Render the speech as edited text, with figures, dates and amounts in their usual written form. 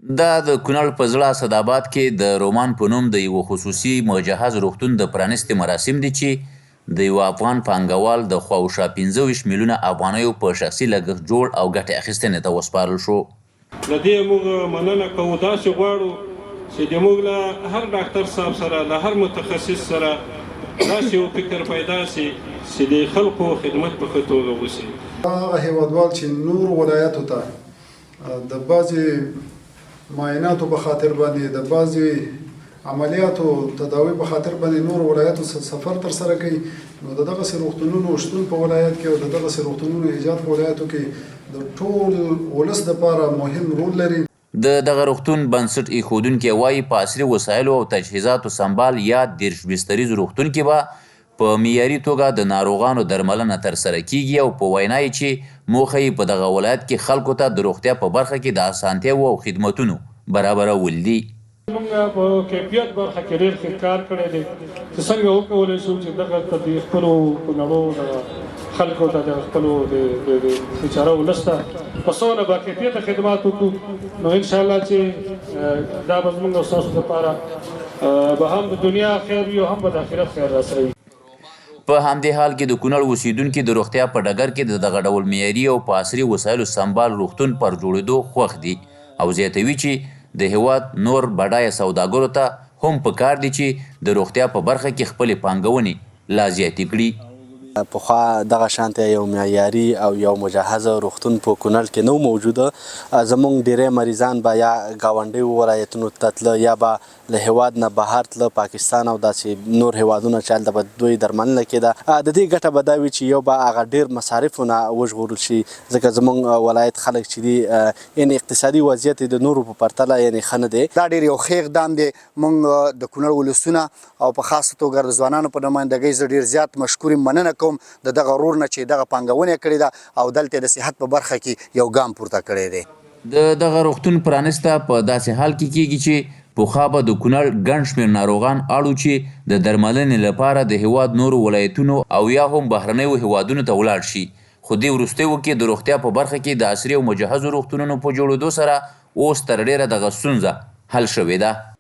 دا د کونړ په زړه اسداباد کې د رومان په نوم د یوه خصوصي مجهز روغتون د پرانستې مراسم دي چې د یوه افغان پانګوال د خواوشا 15 میلیونه افغانیو په شخصي لګښت جوړ او ګټې اخیستنې ته وسپارل شو. له دې موږ مننه کوو، داسې غواړو چې د موږ له هر ډاکټر صاحب سره له هر متخصص سره داسې یو فکر پیدا سي چې د خلکو خدمت په ښه توګه وشي. هغه هېوادوال چې نورو ولایاتو ته د بعضې معایناتو په خاطر باندې د بعضې عملیاتو تداوی په خاطر باندې نورو ولایاتو سفر ترسره کوي، نو د دغسې روغتونونو شتون په ولایت کې او د دغسې روغتونونو ایجاد په ولایاتو کې د ټول ولس دپاره مهم رول لري. د دغه روغتون بنسټ ایښودونکی وایي په عصري وسایلو او تجهیزاتو سمبال یا 30 بستریز روغتون کې به په معیاري توګه د ناروغانو درملنه ترسره کیږي او په وینا یې چې موخه یې په دغه ولایت کې خلکو ته د روغتیا په برخه کې د اسانتیاوو او خدمتونو برابرول دي. موږ په کیفیت برخه کې ډېر ښه کار کړی دی چې څنګه وکولی شو چې دغه ته د خپلو کونړو خلکو ته د خپلو د بیچاره ولس ته په څونه باکیفیته خدمات وکړو، نو انشاءالله چې دا به زموږ او ستاسو لپاره به هم د دنیا خیر وي او هم به د آخرت خیر راسره وي. په همدې حال کې د کونړ اوسیدونکي د روغتیا په ډګر کې د دغه ډول معیاري او په عصري وسایلو سمبال روغتون پر جوړېدو خوښ دي او زیاتوي چې د هېواد نور بډایه سوداګرو ته هم پکار دي چې د روغتیا په برخه کې خپلې پانګونې لا زیاتې کړي. پخوا دغه شانته یو معیاري او یو مجهز روغتون په کونړ کې نو موجوده. زموږ ډیری مریضان به یا ګاونډیو ولایتونو ته تله یا به له هیواد نه بهر تله، پاکستان او داسې نور هیوادونه چې هلته به دوی درملنه کېده. د دې ګټه به دا وي چې یو به هغه ډېر مصارفو نه وژغورل شي، ځکه زموږ ولایت خلک چې دي یعنې اقتصادي وضعیت د نورو په پرتله یعنې ښه نه دی. دا ډېر یو ښه اقدام دی. موږ د کونړ ولسونه او په خاصه توګه د ځوانانو په نمایندګۍ زه ډېر زیات مشکور یم، مننه کوم د دغه ورور نه چې دغه پانګونه کړې ده او دلته د صحت په برخه کې یو ګام پورته کړی دی. د دغه روغتون پرانسته په داسې حال کې کیږي چې پخوا به د کونړ ګڼ شمېر ناروغان اړو چې د درملنې لپاره د هېواد نورو ولایتونو او یا هم بهرنیو هېوادونو ته ولاړ شي، خو دې وروستیو کې د روغتیا په برخه کې د عصري او مجهزو روغتونونو په جوړېدو سره اوس تر ډېره دغه ستونزه حل شوې ده.